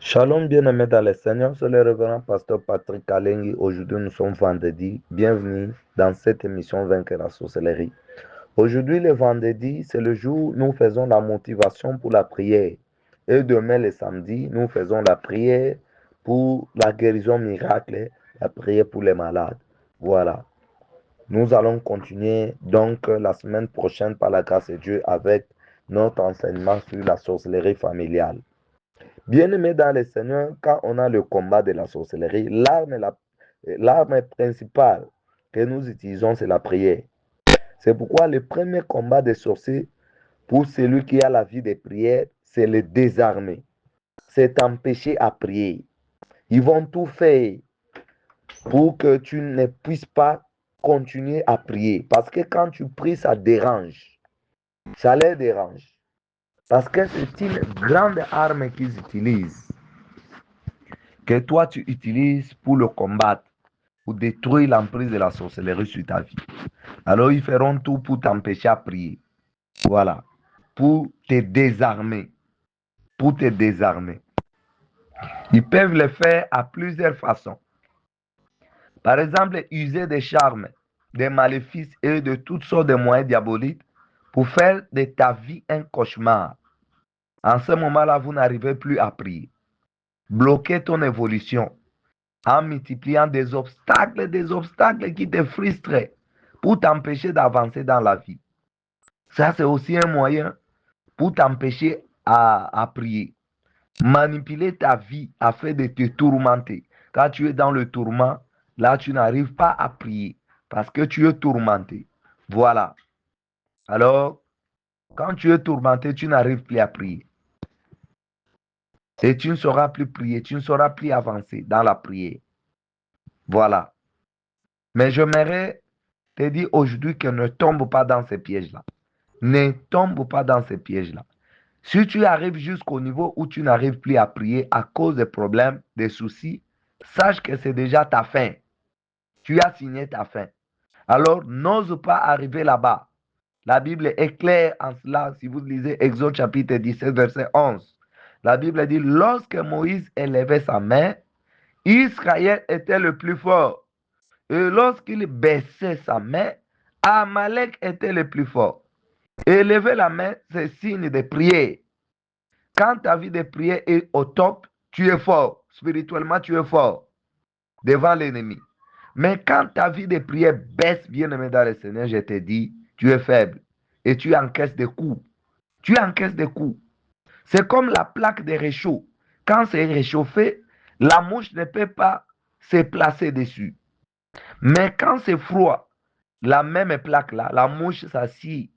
Shalom bien-aimés dans le Seigneur, c'est le révérend pasteur Patrick Kalengi. Aujourd'hui, nous sommes vendredi. Bienvenue dans cette émission Vaincre la sorcellerie. Aujourd'hui, le vendredi, c'est le jour où nous faisons la motivation pour la prière. Et demain, le samedi, nous faisons la prière pour la guérison miracle, la prière pour les malades. Voilà. Nous allons continuer donc la semaine prochaine par la grâce de Dieu avec notre enseignement sur la sorcellerie familiale. Bien-aimé dans le Seigneur, quand on a le combat de la sorcellerie, l'arme principale que nous utilisons, c'est la prière. C'est pourquoi le premier combat des sorciers, pour celui qui a la vie de prière, c'est le désarmer. C'est t'empêcher à prier. Ils vont tout faire pour que tu ne puisses pas continuer à prier. Parce que quand tu pries, ça dérange. Ça les dérange. Parce que c'est une grande arme qu'ils utilisent, que toi tu utilises pour le combattre, pour détruire l'emprise de la sorcellerie sur ta vie. Alors ils feront tout pour t'empêcher à prier. Voilà. Pour te désarmer. Pour te désarmer. Ils peuvent le faire à plusieurs façons. Par exemple, user des charmes, des maléfices et de toutes sortes de moyens diaboliques pour faire de ta vie un cauchemar. En ce moment-là, vous n'arrivez plus à prier. Bloquer ton évolution en multipliant des obstacles qui te frustrent pour t'empêcher d'avancer dans la vie. Ça, c'est aussi un moyen pour t'empêcher à prier. Manipuler ta vie afin de te tourmenter. Quand tu es dans le tourment, là, tu n'arrives pas à prier parce que tu es tourmenté. Voilà. Alors, quand tu es tourmenté, tu n'arrives plus à prier. Et tu ne sauras plus prier, tu ne sauras plus avancer dans la prière. Voilà. Mais j'aimerais te dire aujourd'hui que ne tombe pas dans ces pièges-là. Ne tombe pas dans ces pièges-là. Si tu arrives jusqu'au niveau où tu n'arrives plus à prier à cause des problèmes, des soucis, sache que c'est déjà ta fin. Tu as signé ta fin. Alors, n'ose pas arriver là-bas. La Bible est claire en cela. Si vous lisez Exode chapitre 17, verset 11, la Bible dit, lorsque Moïse élevait sa main, Israël était le plus fort. Et lorsqu'il baissait sa main, Amalek était le plus fort. Élever la main, c'est signe de prière. Quand ta vie de prière est au top, tu es fort. Spirituellement, tu es fort devant l'ennemi. Mais quand ta vie de prière baisse, bien-aimé dans le Seigneur, je te dis, tu es faible. Et tu encaisses des coups. Tu encaisses des coups. C'est comme la plaque de réchaud. Quand c'est réchauffé, la mouche ne peut pas se placer dessus. Mais quand c'est froid, la même plaque là, la mouche s'assied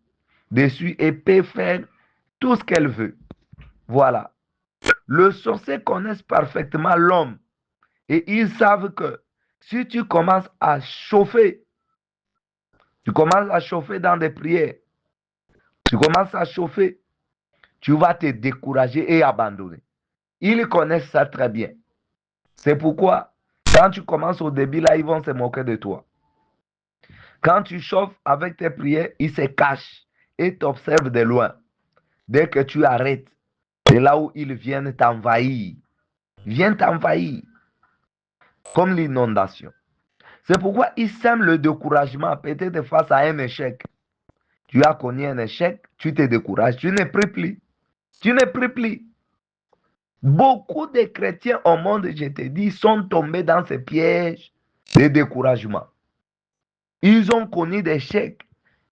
dessus et peut faire tout ce qu'elle veut. Voilà. Le sorcier connaît parfaitement l'homme et ils savent que si tu commences à chauffer, tu commences à chauffer dans des prières, tu commences à chauffer, tu vas te décourager et abandonner. Ils connaissent ça très bien. C'est pourquoi, quand tu commences au début, là, ils vont se moquer de toi. Quand tu chauffes avec tes prières, ils se cachent et t'observent de loin. Dès que tu arrêtes, c'est là où ils viennent t'envahir. Ils viennent t'envahir comme l'inondation. C'est pourquoi ils sèment le découragement, peut-être face à un échec. Tu as connu un échec, tu te décourages, tu ne pries plus. Tu ne pries plus. Beaucoup de chrétiens au monde, je te dis, sont tombés dans ces pièges de découragement. Ils ont connu des échecs.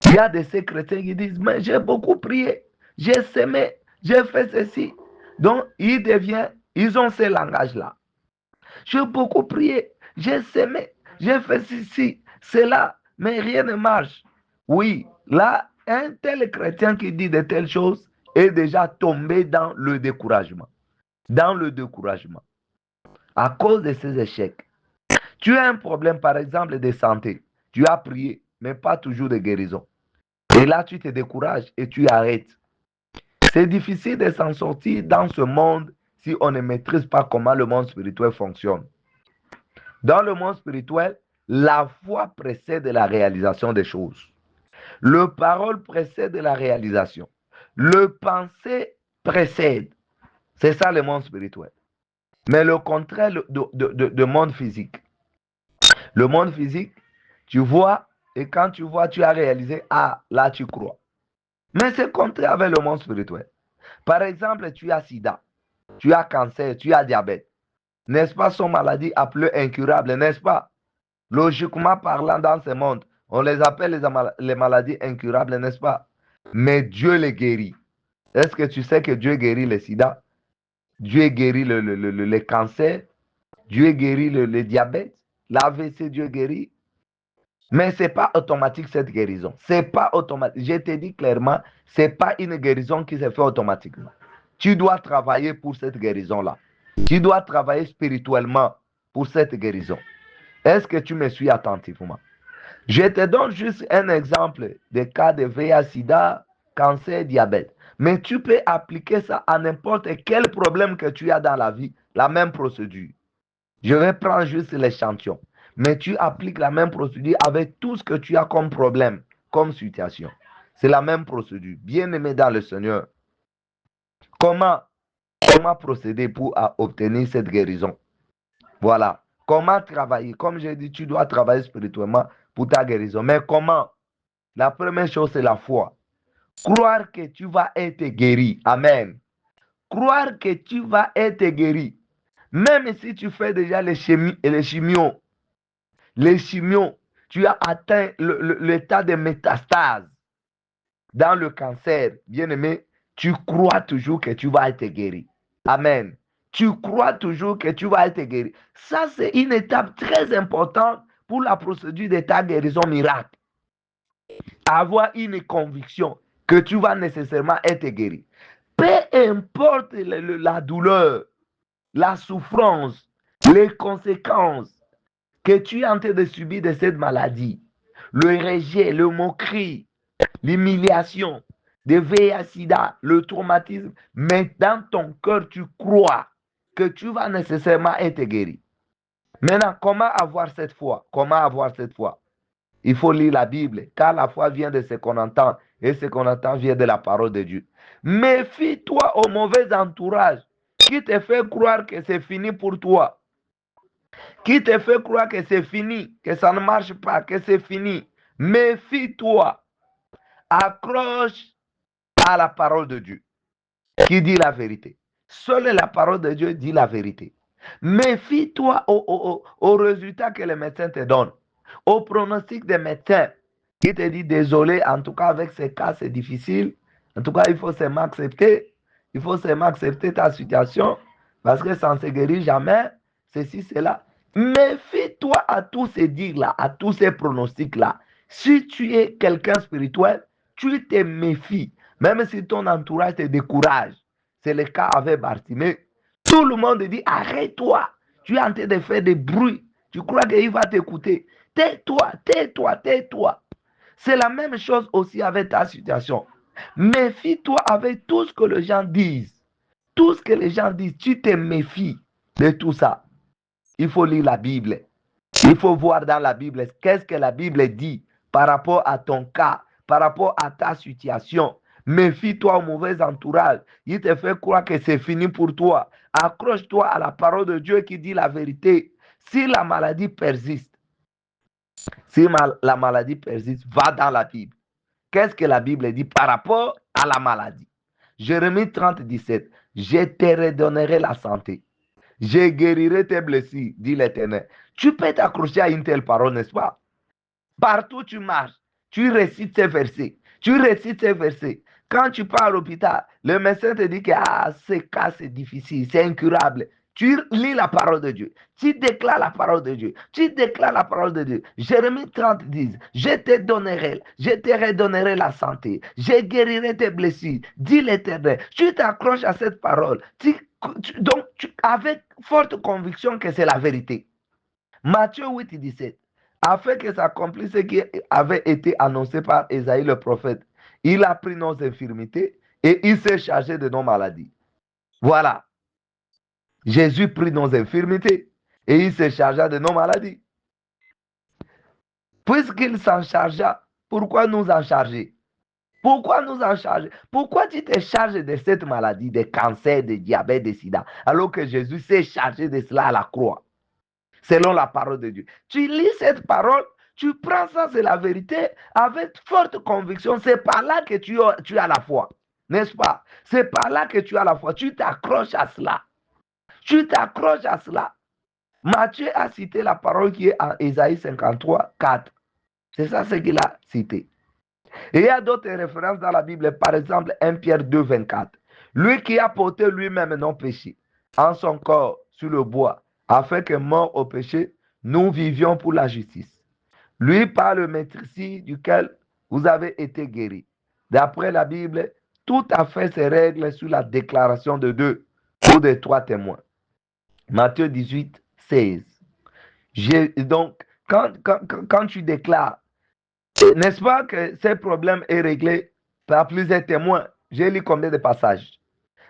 Il y a de ces chrétiens qui disent, mais j'ai beaucoup prié, j'ai semé, j'ai fait ceci. Donc, ils ont ce langage-là. J'ai beaucoup prié, j'ai semé, j'ai fait ceci, cela, mais rien ne marche. Oui, là, un tel chrétien qui dit de telles choses est déjà tombé dans le découragement. Dans le découragement. À cause de ces échecs. Tu as un problème, par exemple, de santé. Tu as prié, mais pas toujours de guérison. Et là, tu te décourages et tu arrêtes. C'est difficile de s'en sortir dans ce monde si on ne maîtrise pas comment le monde spirituel fonctionne. Dans le monde spirituel, la foi précède la réalisation des choses. Le parole précède la réalisation. Le pensée précède. C'est ça le monde spirituel. Mais le contraire de monde physique. Le monde physique, tu vois, et quand tu vois, tu as réalisé, ah, là, tu crois. Mais c'est contraire avec le monde spirituel. Par exemple, tu as sida, tu as cancer, tu as diabète. N'est-ce pas, sont maladies appelées incurables, n'est-ce pas? Logiquement parlant, dans ce monde, on les appelle les maladies incurables, n'est-ce pas? Mais Dieu les guérit. Est-ce que tu sais que Dieu guérit le sida? Dieu guérit le cancer? Dieu guérit le diabète? L'AVC, Dieu guérit? Mais ce n'est pas automatique cette guérison. C'est pas automatique. Je te dis clairement, ce n'est pas une guérison qui se fait automatiquement. Tu dois travailler pour cette guérison-là. Tu dois travailler spirituellement pour cette guérison. Est-ce que tu me suis attentivement? Je te donne juste un exemple des cas de VIH-Sida, cancer, diabète. Mais tu peux appliquer ça à n'importe quel problème que tu as dans la vie, la même procédure. Je vais prendre juste l'échantillon. Mais tu appliques la même procédure avec tout ce que tu as comme problème, comme situation. C'est la même procédure. Bien-aimé dans le Seigneur, comment, comment procéder pour obtenir cette guérison? Voilà. Comment travailler? Comme j'ai dit, tu dois travailler spirituellement pour ta guérison. Mais comment? La première chose, c'est la foi. Croire que tu vas être guéri. Amen. Croire que tu vas être guéri. Même si tu fais déjà les chimios, tu as atteint l'état de métastase dans le cancer, bien-aimé, tu crois toujours que tu vas être guéri. Amen. Tu crois toujours que tu vas être guéri. Ça, c'est une étape très importante pour la procédure de ta guérison miracle. Avoir une conviction que tu vas nécessairement être guéri. Peu importe la douleur, la souffrance, les conséquences que tu es en train de subir de cette maladie, le rejet, le moquerie, l'humiliation, de VIH-Sida, le traumatisme, mais dans ton cœur, tu crois que tu vas nécessairement être guéri. Maintenant, comment avoir cette foi? Comment avoir cette foi? Il faut lire la Bible, car la foi vient de ce qu'on entend, et ce qu'on entend vient de la parole de Dieu. Méfie-toi au mauvais entourage qui te fait croire que c'est fini pour toi, qui te fait croire que c'est fini, que ça ne marche pas, que c'est fini. Méfie-toi. Accroche à la parole de Dieu qui dit la vérité. Seule la parole de Dieu dit la vérité. Méfie-toi au résultat que les médecins te donnent, au pronostic des médecins qui te dit désolé, en tout cas avec ces cas c'est difficile, en tout cas il faut seulement accepter, il faut seulement accepter ta situation parce que ça ne se guérit jamais, ceci, cela. Méfie-toi à tous ces dires-là, à tous ces pronostics-là. Si tu es quelqu'un spirituel, tu te méfies, même si ton entourage te décourage. C'est le cas avec Bartimée. Tout le monde dit arrête-toi. Tu es en train de faire des bruits. Tu crois qu'il va t'écouter. Tais-toi, tais-toi, tais-toi. C'est la même chose aussi avec ta situation. Méfie-toi avec tout ce que les gens disent. Tout ce que les gens disent, tu te méfies de tout ça. Il faut lire la Bible. Il faut voir dans la Bible qu'est-ce que la Bible dit par rapport à ton cas, par rapport à ta situation. Méfie-toi au mauvais entourage. Il te fait croire que c'est fini pour toi. Accroche-toi à la parole de Dieu qui dit la vérité. Si la maladie persiste, si la maladie persiste, va dans la Bible. Qu'est-ce que la Bible dit par rapport à la maladie? Jérémie 30, 17. Je te redonnerai la santé. Je guérirai tes blessures, dit l'Éternel. Tu peux t'accrocher à une telle parole, n'est-ce pas? Partout où tu marches, tu récites ces versets. Tu récites ces versets. Quand tu pars à l'hôpital, le médecin te dit que ce cas, c'est difficile, c'est incurable. Tu lis la parole de Dieu. Tu déclares la parole de Dieu. Tu déclares la parole de Dieu. Jérémie 30 dit, je te redonnerai la santé. Je guérirai tes blessures, dit l'Éternel. Tu t'accroches à cette parole. Avec forte conviction que c'est la vérité. Matthieu 8, 17. Afin que s'accomplisse ce qui avait été annoncé par Ésaïe le prophète. Il a pris nos infirmités et il s'est chargé de nos maladies. Voilà. Jésus prit nos infirmités et il se chargea de nos maladies. Puisqu'il s'en chargea, pourquoi nous en charger? Pourquoi nous en charger? Pourquoi tu te charges de cette maladie, de cancer, de diabète, de sida, alors que Jésus s'est chargé de cela à la croix, selon la parole de Dieu? Tu lis cette parole, tu prends ça, c'est la vérité, avec forte conviction. C'est par là que tu as la foi, n'est-ce pas? C'est par là que tu as la foi. Tu t'accroches à cela. Tu t'accroches à cela. Matthieu a cité la parole qui est en Ésaïe 53, 4. C'est ça ce qu'il a cité. Et il y a d'autres références dans la Bible, par exemple 1 Pierre 2, 24. Lui qui a porté lui-même nos péchés en son corps sur le bois, afin que mort au péché, nous vivions pour la justice. Lui par le maîtrise duquel vous avez été guéris. D'après la Bible, tout a fait ses règles sur la déclaration de deux ou de trois témoins. Matthieu 18, 16. Donc, quand tu déclares, n'est-ce pas que ce problème est réglé par plusieurs témoins? J'ai lu combien de passages?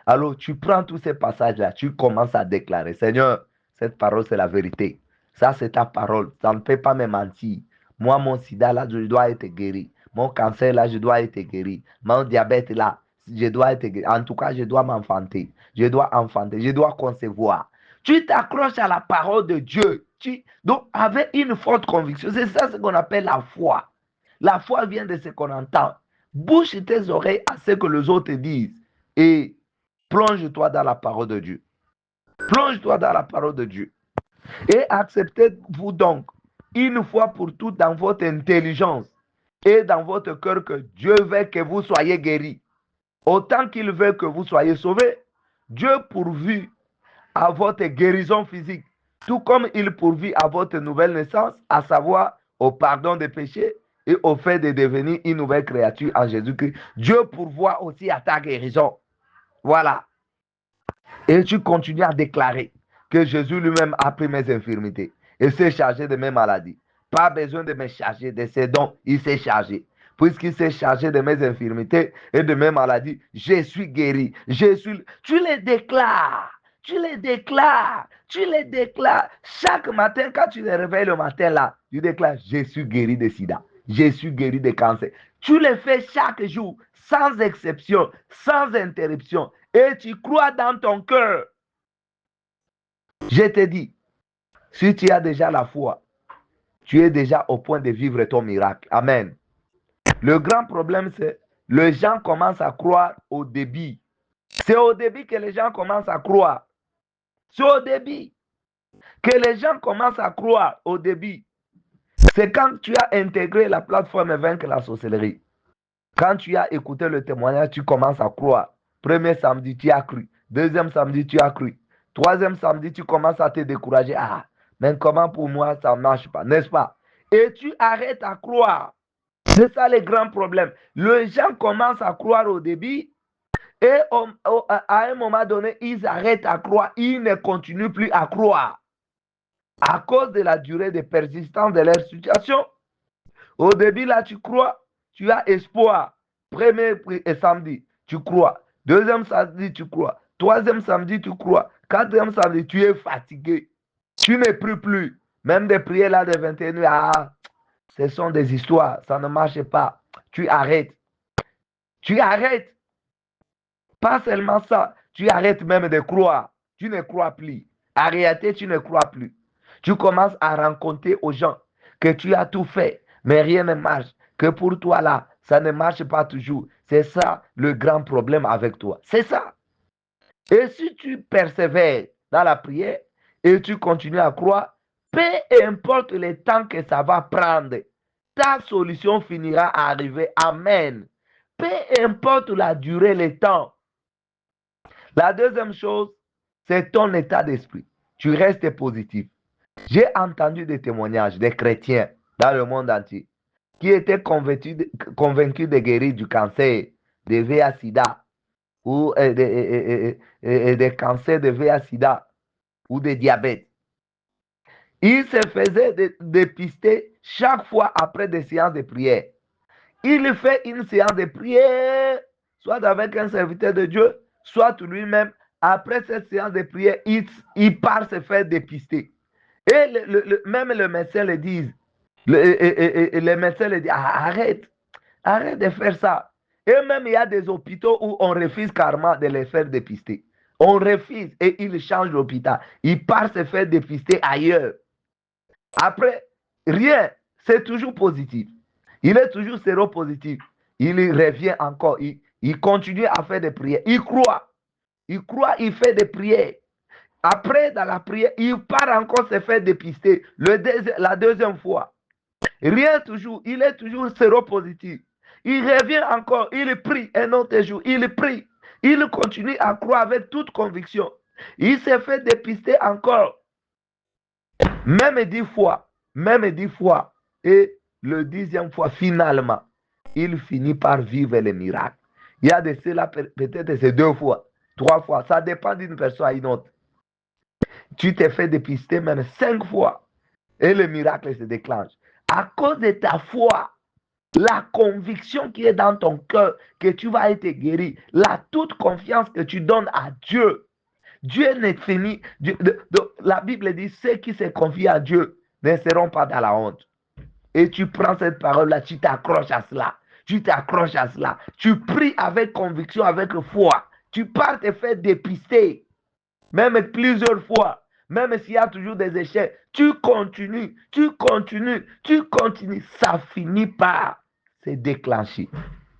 Alors, tu prends tous ces passages-là, tu commences à déclarer, Seigneur, cette parole, c'est la vérité. Ça, c'est ta parole. Ça ne peut pas me mentir. Moi, mon sida, là, je dois être guéri. Mon cancer, là, je dois être guéri. Mon diabète, là, je dois être guéri. En tout cas, je dois m'enfanter. Je dois enfanter. Je dois concevoir. Tu t'accroches à la parole de Dieu. Donc, avec une forte conviction, c'est ça ce qu'on appelle la foi. La foi vient de ce qu'on entend. Bouche tes oreilles à ce que les autres disent. Et plonge-toi dans la parole de Dieu. Plonge-toi dans la parole de Dieu. Et acceptez-vous donc, une fois pour toutes, dans votre intelligence et dans votre cœur, que Dieu veut que vous soyez guéris. Autant qu'il veut que vous soyez sauvés, Dieu pourvu à votre guérison physique, tout comme il pourvit à votre nouvelle naissance, à savoir au pardon des péchés et au fait de devenir une nouvelle créature en Jésus-Christ. Dieu pourvoit aussi à ta guérison. Voilà. Et tu continues à déclarer que Jésus lui-même a pris mes infirmités et s'est chargé de mes maladies. Pas besoin de me charger de ses dons, il s'est chargé. Puisqu'il s'est chargé de mes infirmités et de mes maladies, je suis guéri. Tu les déclares. Tu les déclares. Tu les déclares. Chaque matin, quand tu te réveilles le matin là, tu déclares, je suis guéri de sida. Je suis guéri de cancer. Tu le fais chaque jour, sans exception, sans interruption. Et tu crois dans ton cœur. Je te dis, si tu as déjà la foi, tu es déjà au point de vivre ton miracle. Amen. Le grand problème, c'est les gens commencent à croire au début. C'est au début que les gens commencent à croire. C'est au début que les gens commencent à croire au début. C'est quand tu as intégré la plateforme Vaincre la sorcellerie. Quand tu as écouté le témoignage, tu commences à croire. Premier samedi, tu as cru. Deuxième samedi, tu as cru. Troisième samedi, tu commences à te décourager. Ah, mais comment pour moi, ça ne marche pas, n'est-ce pas? Et tu arrêtes à croire. C'est ça le grand problème. Les gens commencent à croire au début et à un moment donné, ils arrêtent à croire. Ils ne continuent plus à croire. À cause de la durée de persistance de leur situation. Au début, là, tu crois, tu as espoir. Premier samedi, tu crois. Deuxième samedi, tu crois. Troisième samedi, tu crois. Quatrième samedi, tu es fatigué. Tu ne pries plus. Même des prières là de 21 heures, ah, ce sont des histoires, ça ne marche pas. Tu arrêtes. Tu arrêtes. Pas seulement ça, tu arrêtes même de croire. Tu ne crois plus. En réalité, tu ne crois plus. Tu commences à rencontrer aux gens que tu as tout fait, mais rien ne marche. Que pour toi là, ça ne marche pas toujours. C'est ça le grand problème avec toi. C'est ça. Et si tu persévères dans la prière et tu continues à croire, peu importe le temps que ça va prendre, ta solution finira à arriver. Amen. Peu importe la durée, le temps. La deuxième chose, c'est ton état d'esprit. Tu restes positif. J'ai entendu des témoignages des chrétiens dans le monde entier qui étaient convaincus de guérir du cancer, de VIH-Sida ou des cancers de VIH-Sida ou de diabète. Ils se faisaient dépister chaque fois après des séances de prière. Il fait une séance de prière, soit avec un serviteur de Dieu, soit lui-même. Après cette séance de prière, il part se faire dépister. Et même le médecin le dit, le médecin le dit, arrête de faire ça. Et même, il y a des hôpitaux où on refuse carrément de les faire dépister. On refuse et ils changent l'hôpital. Ils partent se faire dépister ailleurs. Après, rien. C'est toujours positif. Il est toujours séropositif. Il revient encore. Il continue à faire des prières. Il croit. Il croit, il fait des prières. Après, dans la prière, il part encore se faire dépister la deuxième fois. Rien toujours, il est toujours séropositif. Il revient encore, il prie un autre jour, il prie. Il continue à croire avec toute conviction. Il s'est fait dépister encore, même 10 fois, même 10 fois. Et le 10e fois, finalement, il finit par vivre les miracles. Il y a de cela, peut-être c'est 2 fois, 3 fois. Ça dépend d'une personne à une autre. Tu t'es fait dépister même 5 fois et le miracle se déclenche. À cause de ta foi, la conviction qui est dans ton cœur que tu vas être guéri, la toute confiance que tu donnes à Dieu. Dieu n'est fini. La Bible dit, ceux qui se confient à Dieu ne seront pas dans la honte. Et tu prends cette parole-là, tu t'accroches à cela. Tu t'accroches à cela. Tu pries avec conviction, avec foi. Tu pars te faire dépister, même plusieurs fois. Même s'il y a toujours des échecs, tu continues, tu continues, tu continues. Ça finit par se déclencher.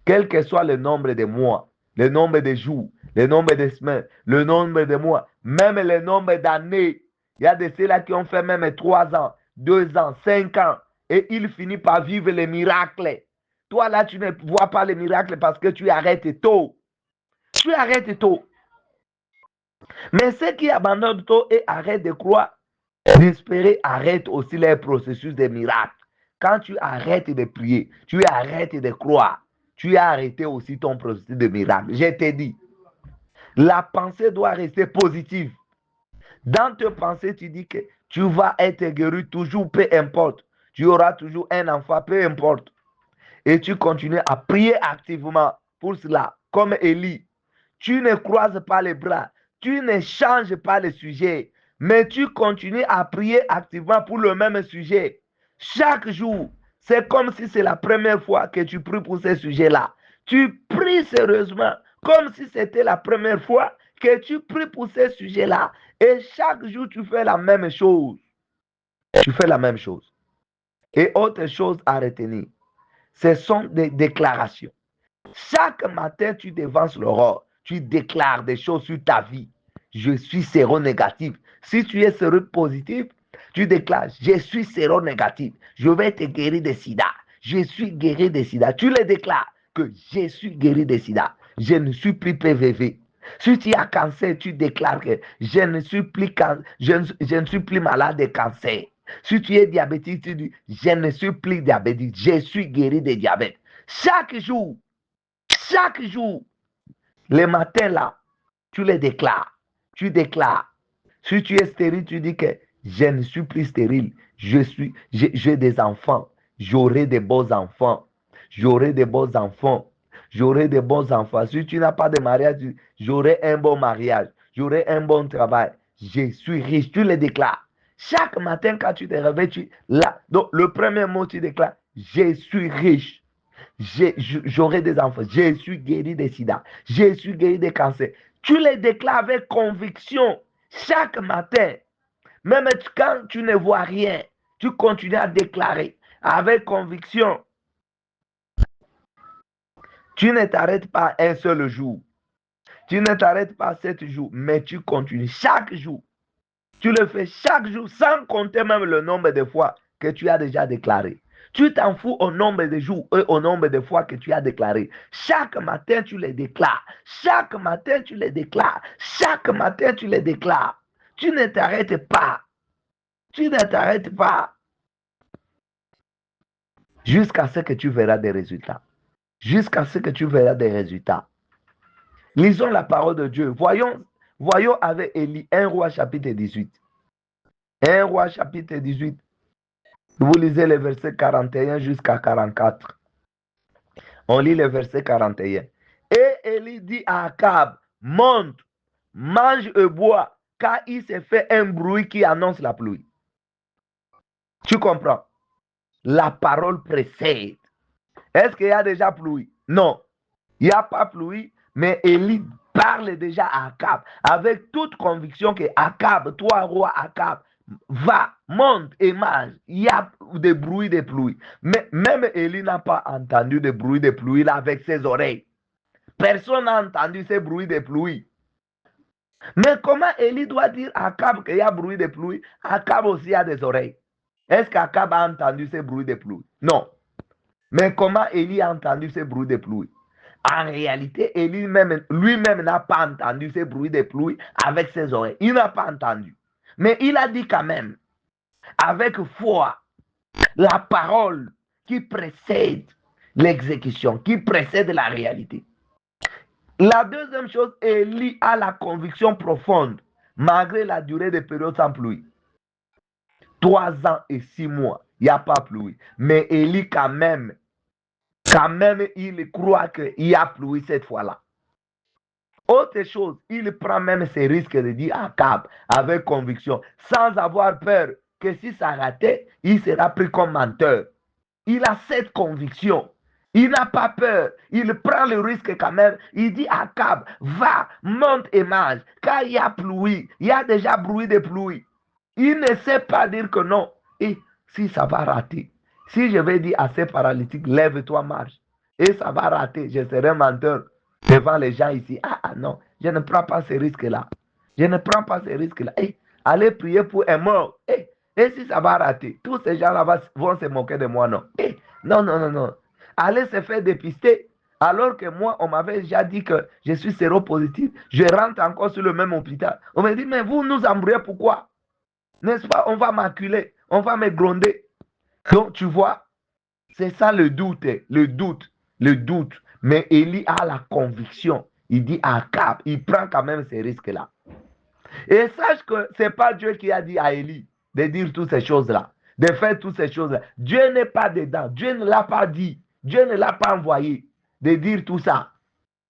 Quel que soit le nombre de mois, le nombre de jours, le nombre de semaines, le nombre de mois, même le nombre d'années. Il y a de ceux-là qui ont fait même 3 ans, 2 ans, 5 ans, et ils finissent par vivre les miracles. Toi, là, tu ne vois pas les miracles parce que tu arrêtes tôt. Tu arrêtes tôt. Mais ceux qui abandonnent tôt et arrêtent de croire, d'espérer, arrêtent aussi les processus de miracles. Quand tu arrêtes de prier, tu arrêtes de croire, tu as arrêté aussi ton processus de miracle. Je t'ai dit, la pensée doit rester positive. Dans tes pensées, tu dis que tu vas être guéri toujours, peu importe. Tu auras toujours un enfant, peu importe. Et tu continues à prier activement pour cela, comme Élie. Tu ne croises pas les bras, tu ne changes pas le sujet, mais tu continues à prier activement pour le même sujet. Chaque jour, c'est comme si c'est la première fois que tu pries pour ce sujet-là. Tu pries sérieusement, comme si c'était la première fois que tu pries pour ce sujet-là. Et chaque jour, tu fais la même chose. Tu fais la même chose. Et autre chose à retenir, ce sont des déclarations. Chaque matin, tu devances l'aurore. Tu déclares des choses sur ta vie. Je suis séronégatif. Si tu es séropositif, tu déclares, je suis séronégatif. Je vais être guéri de sida. Je suis guéri de sida. Tu le déclares que je suis guéri de sida. Je ne suis plus PVV. Si tu as cancer, tu déclares que je ne suis plus, je ne suis plus malade de cancer. Si tu es diabétique, tu dis, je ne suis plus diabétique. Je suis guéri de diabète. Chaque jour, les matins là, tu les déclares. Tu déclares. Si tu es stérile, tu dis que je ne suis plus stérile. J'ai des enfants. J'aurai des beaux enfants. J'aurai des beaux enfants. J'aurai des bons enfants. Si tu n'as pas de mariage, j'aurai un bon mariage. J'aurai un bon travail. Je suis riche. Tu les déclares. Chaque matin, quand tu te réveilles, donc, le premier mot, tu déclares, je suis riche. J'aurai des enfants. Je suis guéri des sida. Je suis guéri des cancers. Tu les déclares avec conviction chaque matin. Même quand tu ne vois rien, tu continues à déclarer avec conviction. Tu ne t'arrêtes pas un seul jour. Tu ne t'arrêtes pas 7 jours, mais tu continues chaque jour. Tu le fais chaque jour sans compter même le nombre de fois que tu as déjà déclaré. Tu t'en fous au nombre de jours et au nombre de fois que tu as déclaré. Chaque matin, tu les déclares. Chaque matin, tu les déclares. Chaque matin, tu les déclares. Tu ne t'arrêtes pas. Tu ne t'arrêtes pas jusqu'à ce que tu verras des résultats. Jusqu'à ce que tu verras des résultats. Lisons la parole de Dieu. Voyons avec Élie, 1 roi chapitre 18. 1 roi chapitre 18. Vous lisez les versets 41 jusqu'à 44. On lit le verset 41. Et Élie dit à Akab, monte, mange et bois, car il s'est fait un bruit qui annonce la pluie. Tu comprends? La parole précède. Est-ce qu'il y a déjà pluie? Non. Il n'y a pas pluie, mais Élie parle déjà à Akab avec toute conviction que Akab, toi roi Akab, va, monte et mange. Il y a des bruits de pluie. Mais même Élie n'a pas entendu des bruits de pluie là avec ses oreilles. Personne n'a entendu ces bruits de pluie. Mais comment Élie doit dire à Akab qu'il y a bruit de pluie? Akab aussi a des oreilles. Est-ce qu'Akab a entendu ces bruits de pluie? Non. Mais comment Élie a entendu ces bruits de pluie? En réalité, Élie lui-même n'a pas entendu ces bruits de pluie avec ses oreilles. Il n'a pas entendu. Mais il a dit quand même, avec foi, la parole qui précède l'exécution, qui précède la réalité. La deuxième chose, Élie a la conviction profonde, malgré la durée des périodes sans pluie. 3 ans et 6 mois, il n'y a pas pluie. Mais Élie, quand même, il croit qu'il y a pluie cette fois-là. Autre chose, il prend même ses risques de dire à Akab avec conviction, sans avoir peur que si ça ratait, il sera pris comme menteur. Il a cette conviction. Il n'a pas peur. Il prend le risque quand même. Il dit à Akab, va, monte et mange. Car il y a pluie. Il y a déjà bruit de pluie. Il ne sait pas dire que non. Et si ça va rater, si je vais dire à ces paralytiques, lève-toi, marche, et ça va rater, je serai menteur devant les gens ici. Ah non, je ne prends pas ce risque-là. Je ne prends pas ce risque-là. Allez prier pour un mort. Et si ça va rater, tous ces gens-là vont se moquer de moi, non. Non, non, non, non. Allez se faire dépister. Alors que moi, on m'avait déjà dit que je suis séropositif. Je rentre encore sur le même hôpital. On me dit, mais vous nous embrouillez pourquoi? N'est-ce pas? On va m'acculer. On va me gronder. Donc, tu vois, c'est ça le doute. Le doute. Le doute. Mais Élie a la conviction. Il dit à Akab, il prend quand même ces risques-là. Et sache que ce n'est pas Dieu qui a dit à Élie de dire toutes ces choses-là, de faire toutes ces choses-là. Dieu n'est pas dedans. Dieu ne l'a pas dit. Dieu ne l'a pas envoyé de dire tout ça.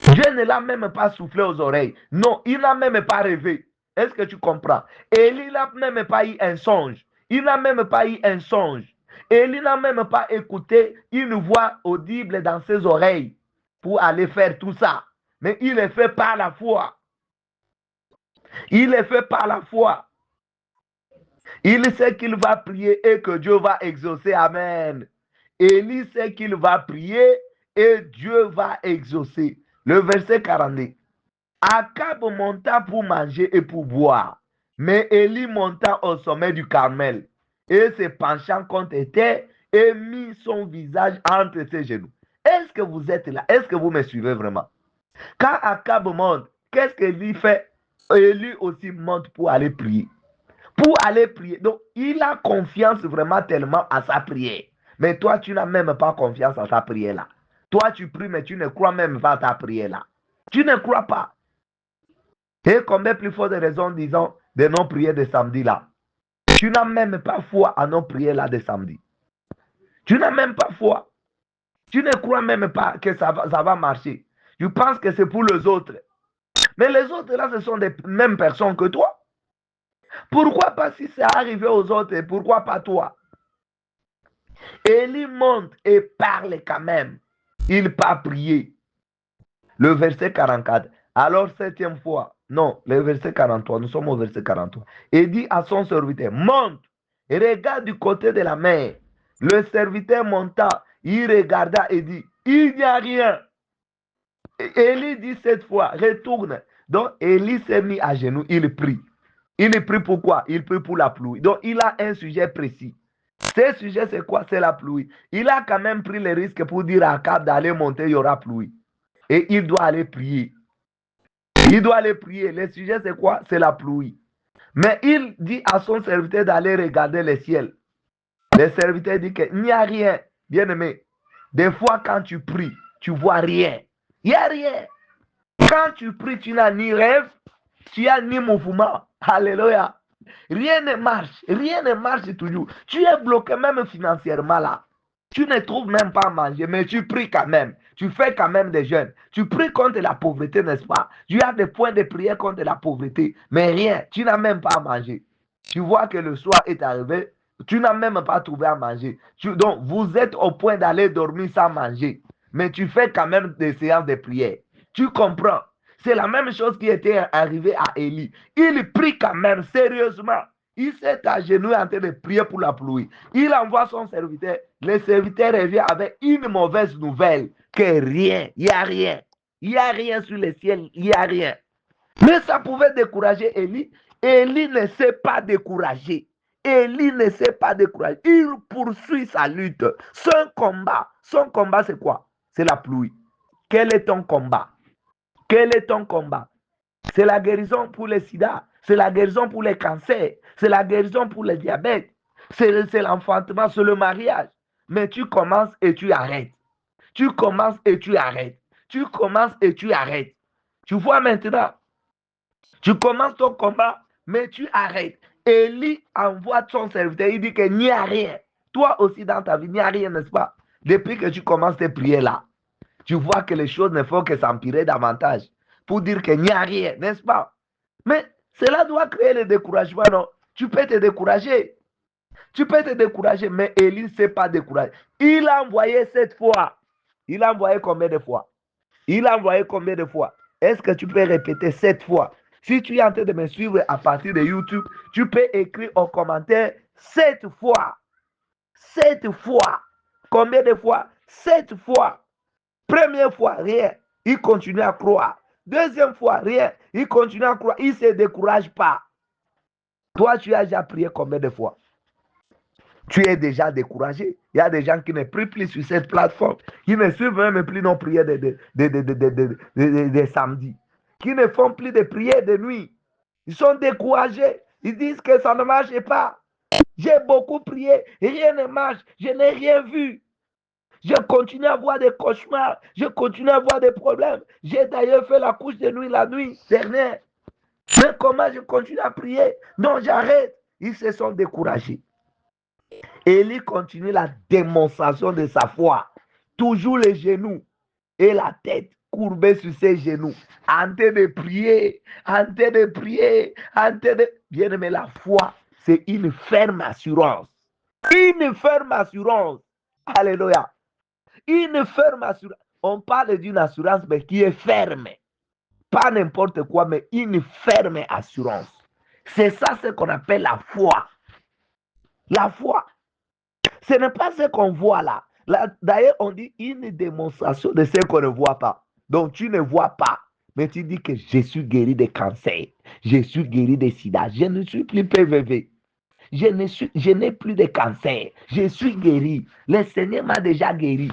Dieu ne l'a même pas soufflé aux oreilles. Non, il n'a même pas rêvé. Est-ce que tu comprends? Élie n'a même pas eu un songe. Il n'a même pas eu un songe. Élie n'a même pas écouté une voix audible dans ses oreilles pour aller faire tout ça. Mais il est fait par la foi. Il est fait par la foi. Il sait qu'il va prier et que Dieu va exaucer. Amen. Élie sait qu'il va prier et Dieu va exaucer. Le verset 42. Akab monta pour manger et pour boire. Mais Élie monta au sommet du Carmel et se penchant contre terre et mit son visage entre ses genoux. Est-ce que vous êtes là? Est-ce que vous me suivez vraiment? Quand Akab monte, qu'est-ce qu'Élie fait? Élie aussi monte pour aller prier. Pour aller prier. Donc, il a confiance vraiment tellement à sa prière. Mais toi, tu n'as même pas confiance à ta prière là. Toi, tu pries, mais tu ne crois même pas à ta prière là. Tu ne crois pas. Et combien plus fort de raisons, disons, de nos prières de samedi là. Tu n'as même pas foi à nos prières là de samedi. Tu n'as même pas foi. Tu ne crois même pas que ça va marcher. Tu penses que c'est pour les autres. Mais les autres là, ce sont les mêmes personnes que toi. Pourquoi pas si c'est arrivé aux autres et pourquoi pas toi? Élie monte et parle quand même. Il pas prier. Le verset 44. Alors, septième fois, non, le verset 43, nous sommes au verset 43. Il dit à son serviteur, monte et regarde du côté de la mer. Le serviteur monta, il regarda et dit, il n'y a rien. Élie dit cette fois, retourne. Donc, Élie s'est mis à genoux, il prie. Il prie pourquoi? Il prie pour la pluie. Donc, il a un sujet précis. Ce sujet, c'est quoi? C'est la pluie. Il a quand même pris le risque pour dire à Akab d'aller monter, il y aura pluie. Et il doit aller prier. Il doit aller prier. Le sujet, c'est quoi? C'est la pluie. Mais il dit à son serviteur d'aller regarder le ciel. Le serviteur dit qu'il n'y a rien. Bien aimé, des fois, quand tu pries, tu vois rien. Il n'y a rien. Quand tu pries, tu n'as ni rêve, tu n'as ni mouvement. Alléluia. Rien ne marche. Rien ne marche toujours. Tu es bloqué même financièrement là. Tu ne trouves même pas à manger, mais tu pries quand même. Tu fais quand même des jeûnes. Tu pries contre la pauvreté, n'est-ce pas? Tu as des points de prière contre la pauvreté, mais rien. Tu n'as même pas à manger. Tu vois que le soir est arrivé, tu n'as même pas trouvé à manger. Donc, vous êtes au point d'aller dormir sans manger. mais tu fais quand même des séances de prière. Tu comprends? C'est la même chose qui était arrivée à Élie. Il prie quand même sérieusement. Il s'est agenouillé en train de prier pour la pluie. Il envoie son serviteur. Le serviteur revient avec une mauvaise nouvelle. Que rien, il n'y a rien. Il n'y a rien sur le ciel, il n'y a rien. Mais ça pouvait décourager Élie. Élie ne s'est pas découragé. Élie ne s'est pas découragé. Il poursuit sa lutte. Son combat c'est quoi? C'est la pluie. Quel est ton combat? Quel est ton combat? C'est la guérison pour le sida. C'est la guérison pour les cancers. C'est la guérison pour le diabète. C'est l'enfantement, c'est le mariage. Mais tu commences et tu arrêtes. Tu commences et tu arrêtes. Tu commences et tu arrêtes. Tu vois maintenant, tu commences ton combat, mais tu arrêtes. Élie envoie son serviteur, il dit qu'il n'y a rien. Toi aussi dans ta vie, il n'y a rien, n'est-ce pas? Depuis que tu commences tes prières là, tu vois que les choses ne font que s'empirer davantage pour dire qu'il n'y a rien, n'est-ce pas? Mais cela doit créer le découragement, non? Tu peux te décourager. Tu peux te décourager, mais Élie ne s'est pas découragé. Il a envoyé 7 fois. Il a envoyé combien de fois? Il a envoyé combien de fois? Est-ce que tu peux répéter 7 fois? Si tu es en train de me suivre à partir de YouTube, tu peux écrire en commentaire 7 fois. 7 fois. Combien de fois? 7 fois. Première fois, rien. Il continue à croire. Deuxième fois, rien. Il continue à croire. Il ne se décourage pas. Toi, tu as déjà prié combien de fois? Tu es déjà découragé. Il y a des gens qui ne prient plus sur cette plateforme, qui ne suivent même plus nos prières de samedi, qui ne font plus de prières de nuit. Ils sont découragés. Ils disent que ça ne marche pas. J'ai beaucoup prié, rien ne marche, je n'ai rien vu. Je continue à avoir des cauchemars, je continue à avoir des problèmes. J'ai d'ailleurs fait la couche de nuit la nuit dernière. Mais comment je continue à prier? Non, j'arrête. Ils se sont découragés. Élie continue la démonstration de sa foi. Toujours les genoux et la tête courbée sur ses genoux. En train de prier, en train de prier, en train de... Bien aimé, la foi, c'est une ferme assurance. Une ferme assurance. Alléluia. Une ferme assurance. On parle d'une assurance, mais qui est ferme. Pas n'importe quoi, mais une ferme assurance. C'est ça ce qu'on appelle la foi. La foi. Ce n'est pas ce qu'on voit là. D'ailleurs, on dit une démonstration de ce qu'on ne voit pas. Donc, tu ne vois pas. Mais tu dis que je suis guéri de cancer. Je suis guéri de sida. Je ne suis plus PVV. Je n'ai plus de cancer. Je suis guéri. Le Seigneur m'a déjà guéri.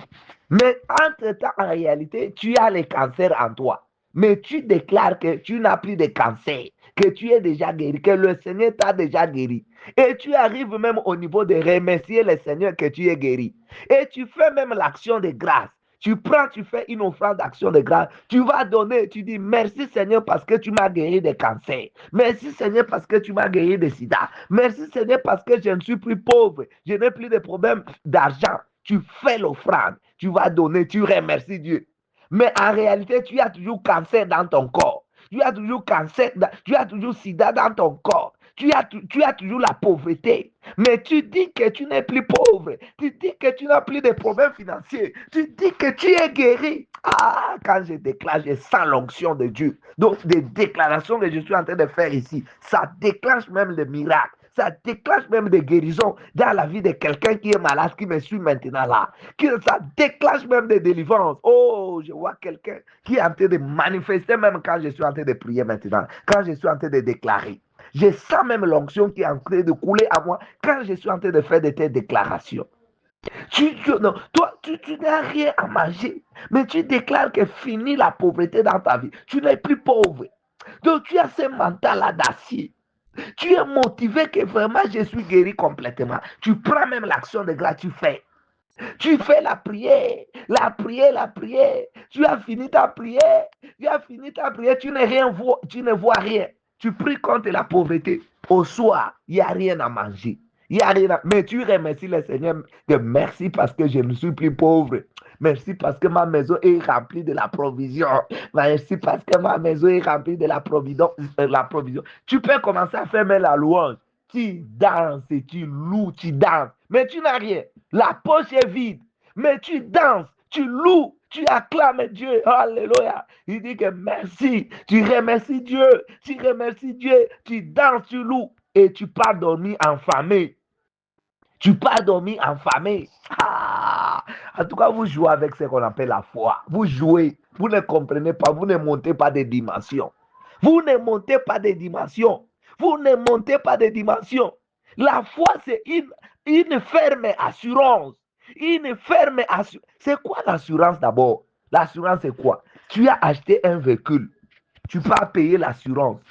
Mais entre-temps, en réalité, tu as le cancer en toi. Mais tu déclares que tu n'as plus de cancer, que tu es déjà guéri, que le Seigneur t'a déjà guéri. Et tu arrives même au niveau de remercier le Seigneur que tu es guéri. Et tu fais même l'action de grâce. Tu prends, tu fais une offrande d'action de grâce. Tu vas donner, tu dis merci Seigneur parce que tu m'as guéri de cancer. Merci Seigneur parce que tu m'as guéri de sida. Merci Seigneur parce que je ne suis plus pauvre. Je n'ai plus de problème d'argent. Tu fais l'offrande. Tu vas donner, tu remercies Dieu. Mais en réalité, tu as toujours cancer dans ton corps. Tu as toujours cancer, tu as toujours sida dans ton corps. Tu as toujours la pauvreté. Mais tu dis que tu n'es plus pauvre. Tu dis que tu n'as plus de problèmes financiers. Tu dis que tu es guéri. Ah, quand je déclare, je sens l'onction de Dieu. Donc, des déclarations que je suis en train de faire ici, ça déclenche même le miracle. Ça déclenche même des guérisons dans la vie de quelqu'un qui est malade, qui me suit maintenant là. Ça déclenche même des délivrances. Oh, je vois quelqu'un qui est en train de manifester même quand je suis en train de prier maintenant, quand je suis en train de déclarer. Je sens même l'onction qui est en train de couler à moi quand je suis en train de faire de tes déclarations. Non, toi, tu n'as rien à manger, mais tu déclares que fini la pauvreté dans ta vie. Tu n'es plus pauvre. Donc, tu as ce mental-là d'acier. Tu es motivé que vraiment je suis guéri complètement. Tu prends même l'action de grâce, tu fais. Tu fais la prière, la prière, la prière. Tu as fini ta prière, tu as fini ta prière, tu ne vois rien. Tu pries contre la pauvreté. Au soir, il n'y a rien à manger. Il y a rien à... Mais tu remercies le Seigneur que merci parce que je ne suis plus pauvre. Merci parce que ma maison est remplie de la provision. Merci parce que ma maison est remplie de la provision. Tu peux commencer à faire même la louange. Tu danses, tu loues, tu danses. Mais tu n'as rien. La poche est vide. Mais tu danses, tu loues, Tu acclames Dieu. Alléluia. Il dit que merci. Tu remercies Dieu. Tu remercies Dieu. Tu danses, tu loues. Et tu pars dormir enfamé. Tu pars dormir enfamé. Ah! En tout cas, vous jouez avec ce qu'on appelle la foi. Vous jouez. Vous ne comprenez pas. Vous ne montez pas des dimensions. Vous ne montez pas des dimensions. Vous ne montez pas des dimensions. La foi, c'est une ferme assurance. Une ferme assurance. C'est quoi l'assurance d'abord? L'assurance, c'est quoi? Tu as acheté un véhicule. Tu peux payer l'assurance.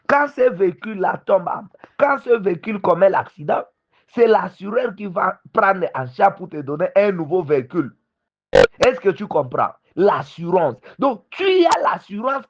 Quand ce véhicule-là tombe, quand ce véhicule commet l'accident, c'est l'assureur qui va prendre en charge pour te donner un nouveau véhicule. Est-ce que tu comprends? L'assurance. Donc, tu as l'assurance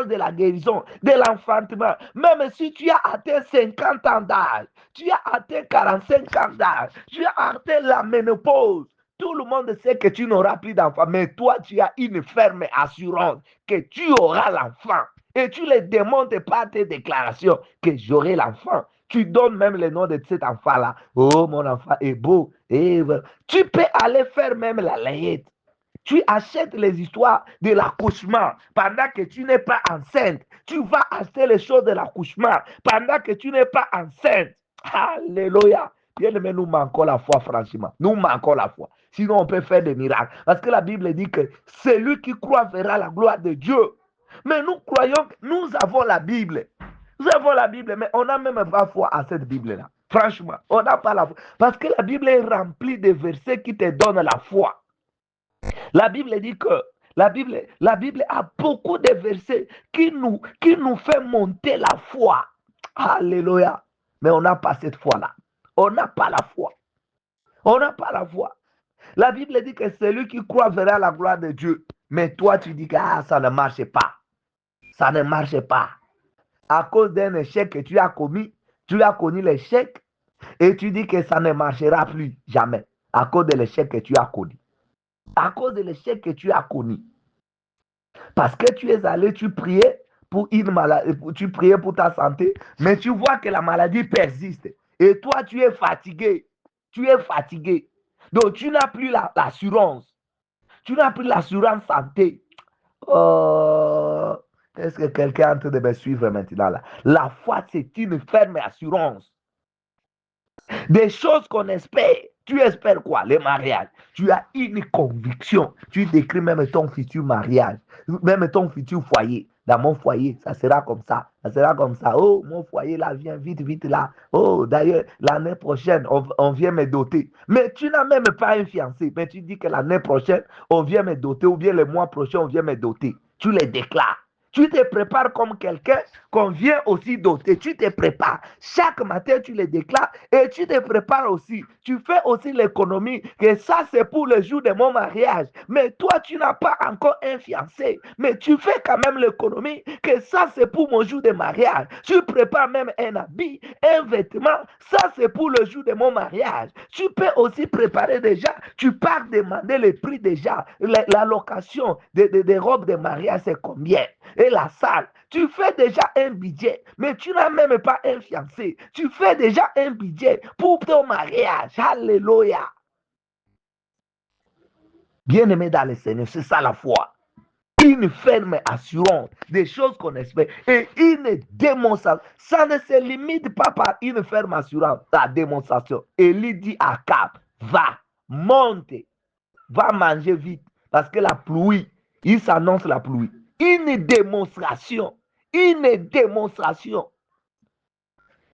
de la guérison, de l'enfantement. Même si tu as atteint 50 ans d'âge, tu as atteint 45 ans d'âge, tu as atteint la ménopause, tout le monde sait que tu n'auras plus d'enfant, mais toi, tu as une ferme assurance que tu auras l'enfant. Et tu le démontres par tes déclarations que j'aurai l'enfant. Tu donnes même le nom de cet enfant-là. Oh, mon enfant est beau. Et tu peux aller faire même la layette. Tu achètes les histoires de l'accouchement pendant que tu n'es pas enceinte. Tu vas acheter les choses de l'accouchement pendant que tu n'es pas enceinte. Alléluia. Bien aimé, nous manquons la foi, franchement. Nous manquons la foi. Sinon, on peut faire des miracles. Parce que la Bible dit que celui qui croit verra la gloire de Dieu. Mais nous croyons que nous avons la Bible. Nous avons la Bible, mais on n'a même pas foi à cette Bible-là. Franchement, on n'a pas la foi. Parce que la Bible est remplie de versets qui te donnent la foi. La Bible dit que la Bible a beaucoup de versets qui nous fait monter la foi. Alléluia. Mais on n'a pas cette foi-là. On n'a pas la foi. On n'a pas la foi. La Bible dit que celui qui croit verra la gloire de Dieu. Mais toi, tu dis que ça ne marche pas. Ça ne marche pas. À cause d'un échec que tu as commis, tu as connu l'échec et tu dis que ça ne marchera plus jamais. À cause de l'échec que tu as connu. À cause de l'échec que tu as connu. Parce que tu es allé, tu priais pour une maladie, tu priais pour ta santé, mais tu vois que la maladie persiste. Et toi, tu es fatigué. Tu es fatigué. Donc, tu n'as plus l'assurance. Tu n'as plus l'assurance santé. Est-ce que quelqu'un est en train de me suivre maintenant là? La foi, c'est une ferme assurance. Des choses qu'on espère. Tu espères quoi? Le mariage. Tu as une conviction. Tu décris même ton futur mariage, même ton futur foyer. Dans mon foyer, ça sera comme ça. Ça sera comme ça. Oh, mon foyer là, viens vite, vite là. Oh, d'ailleurs, l'année prochaine, on vient me doter. Mais tu n'as même pas un fiancé. Mais tu dis que l'année prochaine, on vient me doter. Ou bien le mois prochain, on vient me doter. Tu les déclares. Tu te prépares comme quelqu'un qu'on vient aussi doter. Tu te prépares. Chaque matin, tu les déclares et tu te prépares aussi. Tu fais aussi l'économie que ça, c'est pour le jour de mon mariage. Mais toi, tu n'as pas encore un fiancé. Mais tu fais quand même l'économie que ça, c'est pour mon jour de mariage. Tu prépares même un habit, un vêtement. Ça, c'est pour le jour de mon mariage. Tu peux aussi préparer déjà. Tu pars demander le prix déjà. La location des robes de mariage, c'est combien? Et la salle, tu fais déjà un budget, mais tu n'as même pas un fiancé. Tu fais déjà un budget pour ton mariage. Alléluia. Bien-aimé dans le Seigneur, c'est ça la foi. Une ferme assurance des choses qu'on espère et une démonstration. Ça ne se limite pas par une ferme assurance, la démonstration. Élie dit à Cap, va, monte, va manger vite parce que la pluie, il s'annonce la pluie. Une démonstration. Une démonstration.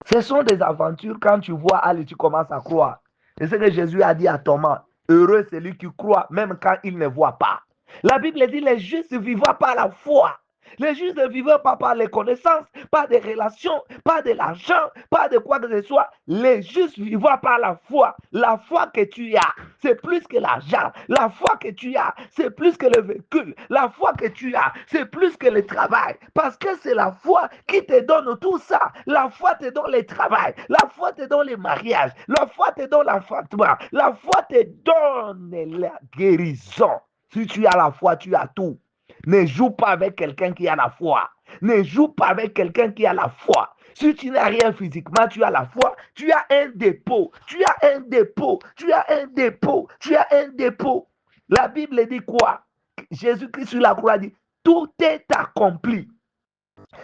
Ce sont des aventures quand tu vois, allez, tu commences à croire. C'est ce que Jésus a dit à Thomas. Heureux celui qui croit, même quand il ne voit pas. La Bible dit les justes vivent par la foi. Les justes ne vivent pas par les connaissances, pas des relations, pas de l'argent, pas de quoi que ce soit. Les justes vivent par la foi. La foi que tu as, c'est plus que l'argent. La foi que tu as, c'est plus que le véhicule. La foi que tu as, c'est plus que le travail. Parce que c'est la foi qui te donne tout ça. La foi te donne le travail. La foi te donne le mariage. La foi te donne l'enfantement. La foi te donne la guérison. Si tu as la foi, tu as tout. Ne joue pas avec quelqu'un qui a la foi. Ne joue pas avec quelqu'un qui a la foi. Si tu n'as rien physiquement, tu as la foi, tu as un dépôt. Tu as un dépôt. Tu as un dépôt. Tu as un dépôt. La Bible dit quoi? Jésus-Christ sur la croix dit, tout est accompli.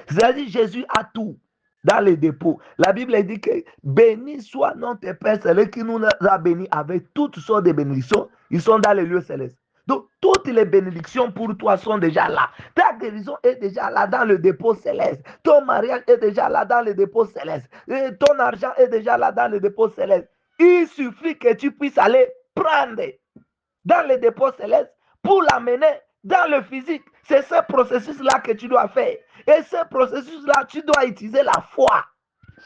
C'est-à-dire Jésus a tout dans les dépôts. La Bible dit que béni soit notre Père céleste qui nous a bénis avec toutes sortes de bénédictions. Ils sont dans les lieux célestes. Donc, toutes les bénédictions pour toi sont déjà là. Ta guérison est déjà là dans le dépôt céleste. Ton mariage est déjà là dans le dépôt céleste. Et ton argent est déjà là dans le dépôt céleste. Il suffit que tu puisses aller prendre dans le dépôt céleste pour l'amener dans le physique. C'est ce processus-là que tu dois faire. Et ce processus-là, tu dois utiliser la foi.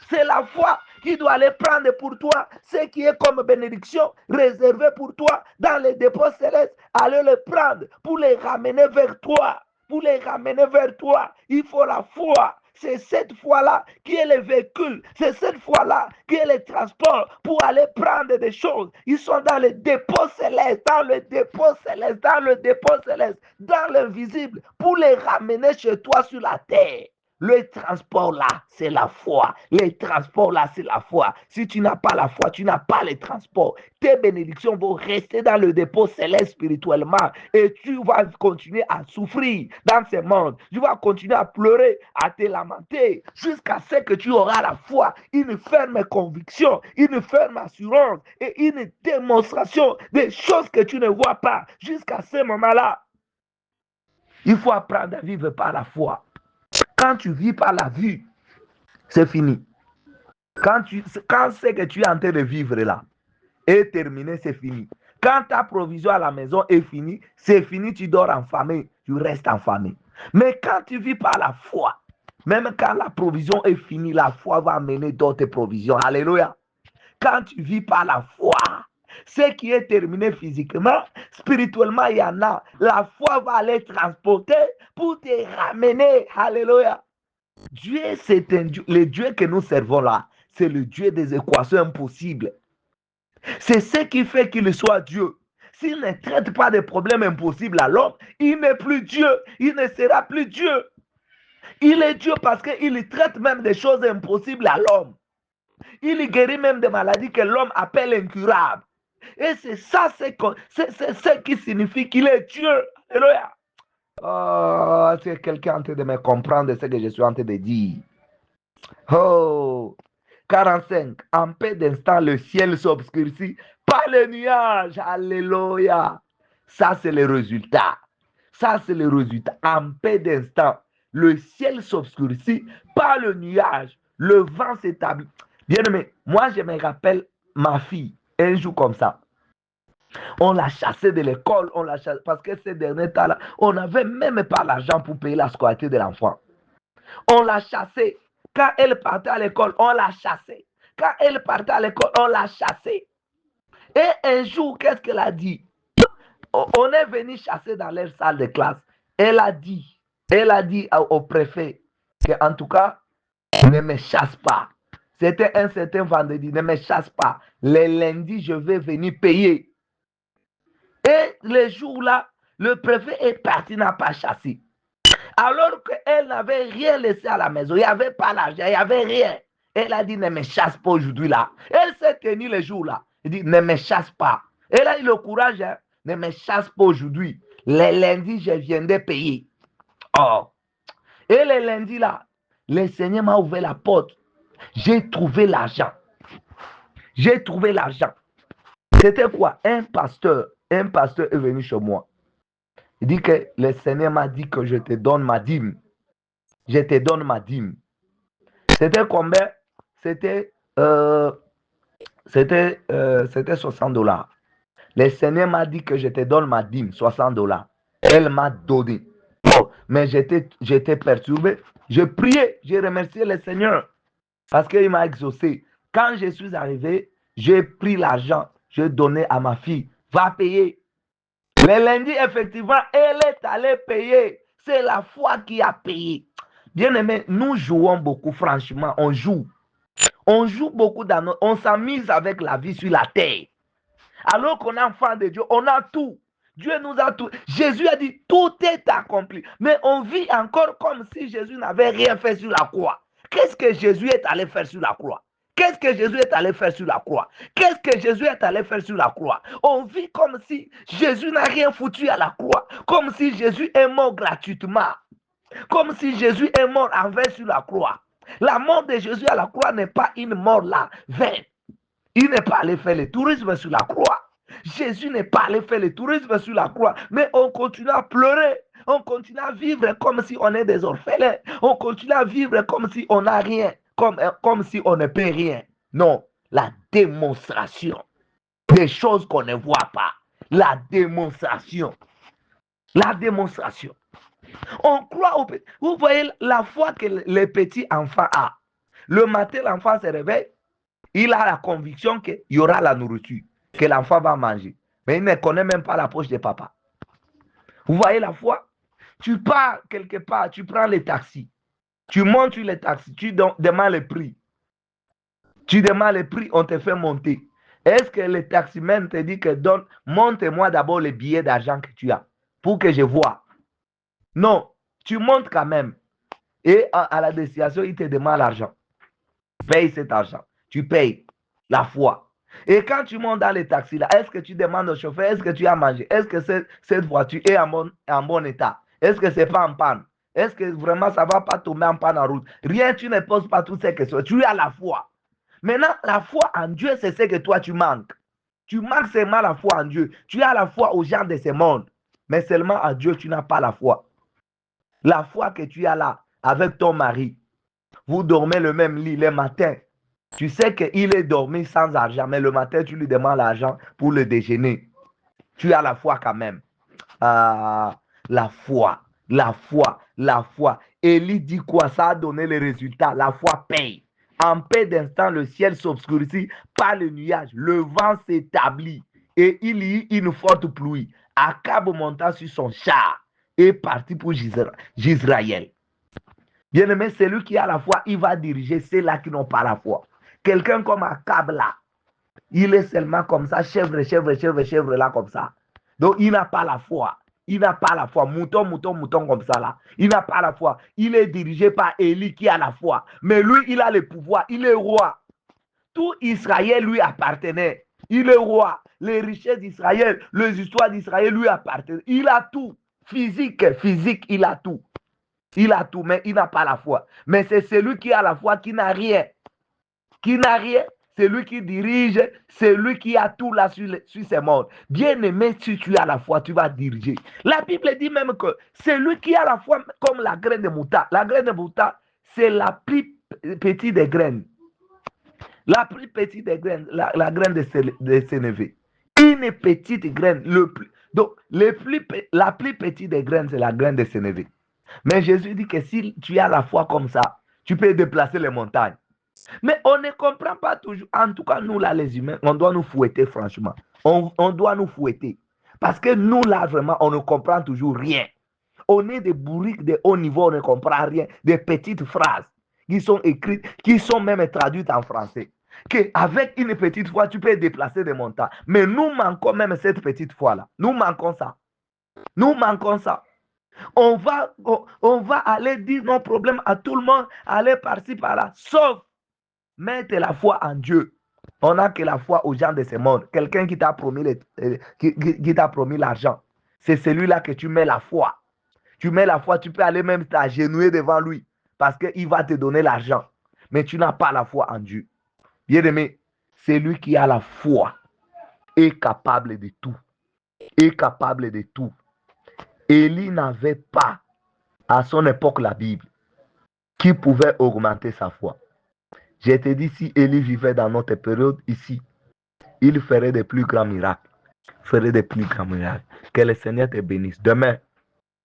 C'est la foi qui doit aller prendre pour toi ce qui est comme bénédiction réservé pour toi dans les dépôts célestes. Aller le prendre pour les ramener vers toi. Pour les ramener vers toi, il faut la foi. C'est cette foi-là qui est le véhicule. C'est cette foi-là qui est le transport pour aller prendre des choses. Ils sont dans le dépôt céleste, dans le dépôt céleste, dans le dépôt céleste, dans l'invisible, pour les ramener chez toi sur la terre. Le transport là, c'est la foi. Le transport là, c'est la foi. Si tu n'as pas la foi, tu n'as pas le transport. Tes bénédictions vont rester dans le dépôt céleste spirituellement et tu vas continuer à souffrir dans ce monde. Tu vas continuer à pleurer, à te lamenter jusqu'à ce que tu auras la foi, une ferme conviction, une ferme assurance et une démonstration des choses que tu ne vois pas jusqu'à ce moment-là. Il faut apprendre à vivre par la foi. Quand tu vis par la vue, c'est fini. Quand ce que tu es en train de vivre là est terminé, c'est fini. Quand ta provision à la maison est finie, c'est fini, tu dors en famille, tu restes en famille. Mais quand tu vis par la foi, même quand la provision est finie, la foi va amener d'autres provisions. Alléluia. Quand tu vis par la foi, ce qui est terminé physiquement, spirituellement, il y en a. La foi va aller transporter pour te ramener. Alléluia. Dieu, c'est un Dieu. Le Dieu que nous servons là, c'est le Dieu des équations impossibles. C'est ce qui fait qu'il soit Dieu. S'il ne traite pas des problèmes impossibles à l'homme, il n'est plus Dieu. Il ne sera plus Dieu. Il est Dieu parce qu'il traite même des choses impossibles à l'homme. Il guérit même des maladies que l'homme appelle incurables. Et c'est ça, c'est ce qui signifie qu'il est Dieu. Alléluia. Oh, c'est quelqu'un en train de me comprendre ce que je suis en train de dire. Oh, 45. En peu d'instants, le ciel s'obscurcit par les nuages. Alléluia. Ça, c'est le résultat. Ça, c'est le résultat. En peu d'instants, le ciel s'obscurcit par le nuage. Le vent s'établit. Bien aimé, moi, je me rappelle ma fille, un jour comme ça. On l'a chassée de l'école, on l'a chassée parce que ces derniers temps-là, on n'avait même pas l'argent pour payer la scolarité de l'enfant. On l'a chassée. Quand elle partait à l'école, on l'a chassée. Quand elle partait à l'école, on l'a chassée. Et un jour, qu'est-ce qu'elle a dit? On est venu chasser dans leur salle de classe. Elle a dit au préfet qu'en tout cas, ne me chasse pas. C'était un certain vendredi, ne me chasse pas. Les lundis, je vais venir payer. Et les jours-là, le préfet est parti, n'a pas chassé. Alors qu'elle n'avait rien laissé à la maison, il n'y avait pas l'argent, il n'y avait rien. Elle a dit, ne me chasse pas aujourd'hui là. Elle s'est tenue les jours là. Elle dit, ne me chasse pas. Elle a eu le courage, hein, ne me chasse pas aujourd'hui. Les lundis, je viendrai payer. Oh. Et les lundis là, le Seigneur m'a ouvert la porte. J'ai trouvé l'argent. J'ai trouvé l'argent. C'était quoi? Un pasteur est venu chez moi. Il dit que le Seigneur m'a dit que je te donne ma dîme. Je te donne ma dîme. C'était combien? C'était $60. Le Seigneur m'a dit que je te donne ma dîme, $60. Elle m'a donné. Oh, mais j'étais perturbé. Je priais, j'ai remercié le Seigneur parce qu'il m'a exaucé. Quand je suis arrivé, j'ai pris l'argent, j'ai donné à ma fille. Va payer. Le lundi, effectivement, elle est allée payer. C'est la foi qui a payé. Bien aimé, nous jouons beaucoup, franchement, on joue. On joue beaucoup on s'amuse avec la vie sur la terre. Alors qu'on est enfant de Dieu, on a tout. Dieu nous a tout. Jésus a dit, tout est accompli. Mais on vit encore comme si Jésus n'avait rien fait sur la croix. Qu'est-ce que Jésus est allé faire sur la croix? Qu'est-ce que Jésus est allé faire sur la croix? Qu'est-ce que Jésus est allé faire sur la croix? On vit comme si Jésus n'a rien foutu à la croix, comme si Jésus est mort gratuitement, comme si Jésus est mort en vain sur la croix. La mort de Jésus à la croix n'est pas une mort là, vaine. Il n'est pas allé faire le tourisme sur la croix. Jésus n'est pas allé faire le tourisme sur la croix, mais on continue à pleurer. On continue à vivre comme si on est des orphelins. On continue à vivre comme si on n'a rien, comme si on ne paie rien. Non, la démonstration des choses qu'on ne voit pas. La démonstration. La démonstration. On croit au petit. Vous voyez la foi que les petits enfants ont. Le matin, l'enfant se réveille. Il a la conviction qu'il y aura la nourriture, que l'enfant va manger. Mais il ne connaît même pas la poche de papa. Vous voyez la foi? Tu pars quelque part, tu prends les taxis. Tu montes sur les taxis, tu demandes le prix. Tu demandes le prix, on te fait monter. Est-ce que le taximan te dit que monte-moi d'abord les billets d'argent que tu as pour que je vois? Non, tu montes quand même. Et à la destination, il te demande l'argent. Paye cet argent. Tu payes la foi. Et quand tu montes dans les taxis, là, est-ce que tu demandes au chauffeur, est-ce que tu as mangé? Est-ce que cette voiture est en bon état? Est-ce que ce n'est pas en panne? Est-ce que vraiment ça ne va pas tomber en panne en route? Rien, tu ne poses pas toutes ces questions. Tu as la foi. Maintenant, la foi en Dieu, c'est ce que toi tu manques. Tu manques seulement la foi en Dieu. Tu as la foi aux gens de ce monde. Mais seulement à Dieu, tu n'as pas la foi. La foi que tu as là, avec ton mari, vous dormez le même lit le matin. Tu sais qu'il est dormi sans argent, mais le matin, tu lui demandes l'argent pour le déjeuner. Tu as la foi quand même. La foi, la foi, la foi. Élie dit quoi? Ça a donné les résultats. La foi paye. En peu d'instants, le ciel s'obscurcit par le nuage. Le vent s'établit et il y eut une forte pluie. Akab monta sur son char et partit pour Jisraël. Bien-aimé, celui qui a la foi, il va diriger ceux-là qui n'ont pas la foi. Quelqu'un comme Akab là, il est seulement comme ça, chèvre là comme ça. Donc il n'a pas la foi. Il n'a pas la foi. Mouton comme ça là. Il n'a pas la foi. Il est dirigé par Élie qui a la foi. Mais lui, il a le pouvoir. Il est roi. Tout Israël lui appartenait. Il est roi. Les richesses d'Israël, les histoires d'Israël lui appartiennent. Il a tout. Physique, il a tout. Il a tout, mais il n'a pas la foi. Mais c'est celui qui a la foi qui n'a rien. Qui n'a rien, c'est lui qui dirige, c'est lui qui a tout là sur ces mondes. Bien aimé, si tu as la foi, tu vas diriger. La Bible dit même que c'est lui qui a la foi comme la graine de moutarde. La graine de moutarde, c'est la plus petite des graines. La plus petite des graines, la graine de sénévé. Une petite graine. Donc, la plus petite des graines, c'est la graine de sénévé. Mais Jésus dit que si tu as la foi comme ça, tu peux déplacer les montagnes. Mais on ne comprend pas toujours. En tout cas, nous là, les humains, on doit nous fouetter, franchement. On doit nous fouetter. Parce que nous là, vraiment, on ne comprend toujours rien. On est des bourriques de haut niveau, on ne comprend rien. Des petites phrases qui sont écrites, qui sont même traduites en français. Qu'avec une petite foi, tu peux déplacer des montagnes. Mais nous manquons même cette petite foi-là. Nous manquons ça. Nous manquons ça. On va aller dire nos problèmes à tout le monde, aller par-ci, par-là, sauf mettre la foi en Dieu. On n'a que la foi aux gens de ce monde. Quelqu'un qui t'a promis l'argent. C'est celui-là que tu mets la foi. Tu mets la foi, tu peux aller même t'agenouiller devant lui parce qu'il va te donner l'argent. Mais tu n'as pas la foi en Dieu. Bien-aimé, celui qui a la foi est capable de tout. Est capable de tout. Élie n'avait pas à son époque la Bible qui pouvait augmenter sa foi. Je te dis, si Élie vivait dans notre période ici, il ferait des plus grands miracles. Ferait des plus grands miracles. Que le Seigneur te bénisse. Demain,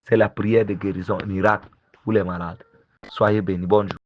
c'est la prière de guérison, miracle pour les malades. Soyez bénis. Bonjour.